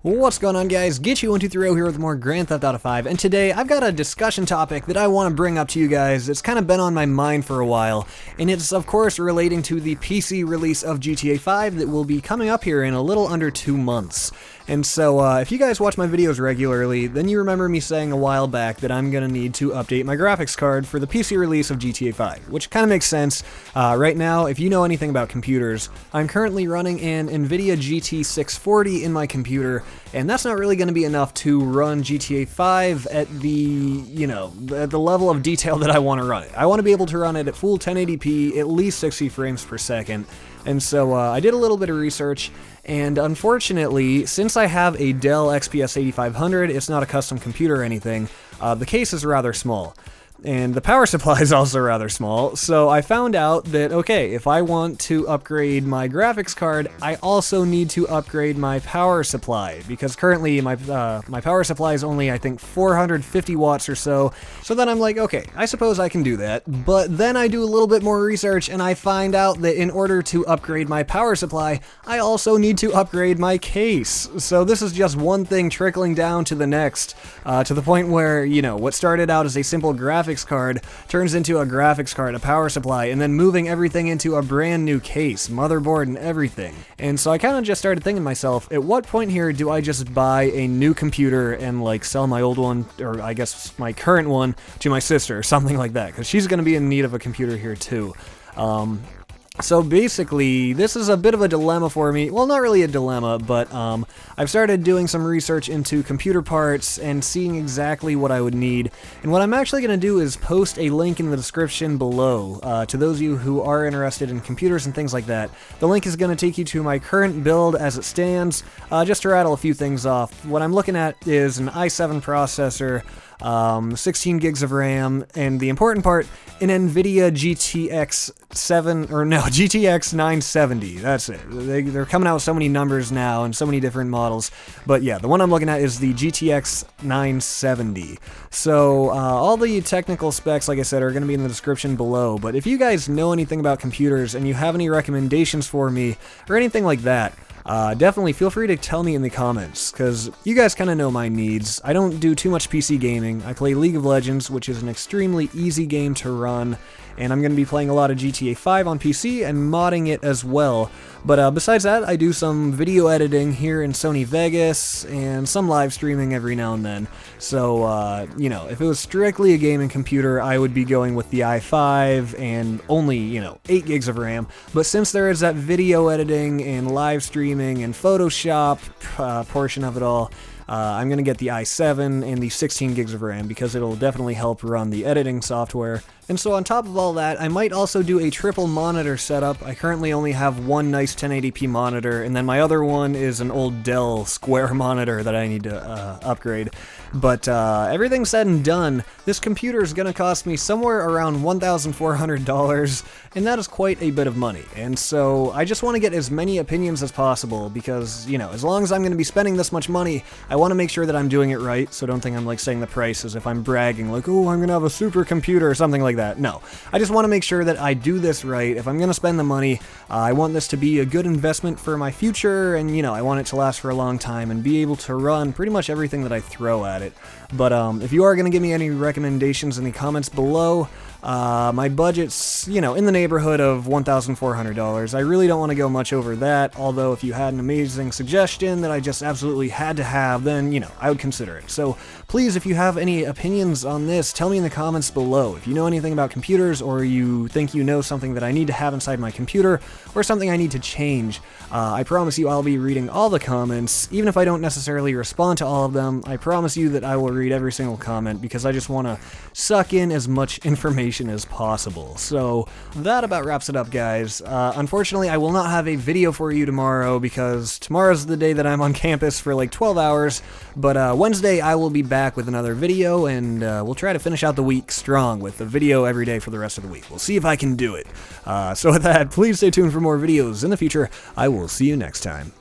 What's going on, guys? Get123 here with more Grand Theft Auto 5, and today I've got a discussion topic that I want to bring up to you guys. It's kind of been on my mind for a while, and it's of course relating to the PC release of GTA 5 that will be coming up here in a little under 2 months. And so, if you guys watch my videos regularly, then you remember me saying a while back that I'm gonna need to update my graphics card for the PC release of GTA 5, which kind of makes sense. Right now, if you know anything about computers, I'm currently running an NVIDIA GT 640 in my computer, and that's not really gonna be enough to run GTA 5 at the, at the level of detail that I want to run it. I want to be able to run it at full 1080p, at least 60 frames per second. And so I did a little bit of research, and unfortunately, since I have a Dell XPS 8500, it's not a custom computer or anything, the case is rather small. And the power supply is also rather small, so I found out that, okay, if I want to upgrade my graphics card, I also need to upgrade my power supply, because currently my power supply is only, I think, 450 watts or so. So then I'm like, okay, I suppose I can do that, but then I do a little bit more research and I find out that in order to upgrade my power supply, I also need to upgrade my case. So this is just one thing trickling down to the next, to the point where, what started out as a simple graphics card turns into a graphics card, a power supply, and then moving everything into a brand new case, motherboard and everything. And so I kind of just started thinking to myself, at what point here do I just buy a new computer and sell my old one, or I guess my current one, to my sister or something like that, because she's going to be in need of a computer here too. So basically, this is a bit of a dilemma for me. Well, not really a dilemma, but I've started doing some research into computer parts and seeing exactly what I would need. And what I'm actually going to do is post a link in the description below to those of you who are interested in computers and things like that. The link is going to take you to my current build as it stands. Just to rattle a few things off, what I'm looking at is an i7 processor, 16 gigs of RAM, and the important part, an NVIDIA GTX 970. That's it. They're coming out with so many numbers now and so many different models, but yeah, the one I'm looking at is the GTX 970. So all the technical specs, like I said, are going to be in the description below, but if you guys know anything about computers and you have any recommendations for me or anything like that, definitely feel free to tell me in the comments, because you guys kind of know my needs. I don't do too much PC gaming. I play League of Legends, which is an extremely easy game to run, and I'm going to be playing a lot of GTA 5 on PC and modding it as well. But besides that, I do some video editing here in Sony Vegas and some live streaming every now and then. So, if it was strictly a gaming computer, I would be going with the i5 and only, 8 gigs of RAM. But since there is that video editing and live streaming and Photoshop portion of it all, I'm going to get the i7 and the 16 gigs of RAM because it'll definitely help run the editing software. And so on top of all that, I might also do a triple monitor setup. I currently only have one nice 1080p monitor, and then my other one is an old Dell Square monitor that I need to upgrade. But everything said and done, this computer is going to cost me somewhere around $1,400, and that is quite a bit of money. And so I just want to get as many opinions as possible because, as long as I'm going to be spending this much money, I want to make sure that I'm doing it right, so don't think I'm saying the price as if I'm bragging, oh, I'm going to have a supercomputer or something like that. No, I just want to make sure that I do this right. If I'm going to spend the money, I want this to be a good investment for my future, and I want it to last for a long time and be able to run pretty much everything that I throw at it. But if you are going to give me any recommendations in the comments below, my budget's, in the neighborhood of $1,400. I really don't want to go much over that, although if you had an amazing suggestion that I just absolutely had to have, then, I would consider it. So please, if you have any opinions on this, tell me in the comments below. If you know anything about computers, or you think you know something that I need to have inside my computer, or something I need to change, I promise you I'll be reading all the comments. Even if I don't necessarily respond to all of them, I promise you that I will read every single comment, because I just want to suck in as much information as possible. So that about wraps it up, guys. Unfortunately, I will not have a video for you tomorrow because tomorrow's the day that I'm on campus for 12 hours, but Wednesday I will be back with another video, and we'll try to finish out the week strong with a video every day for the rest of the week. We'll see if I can do it. So with that, please stay tuned for more videos in the future. I will see you next time.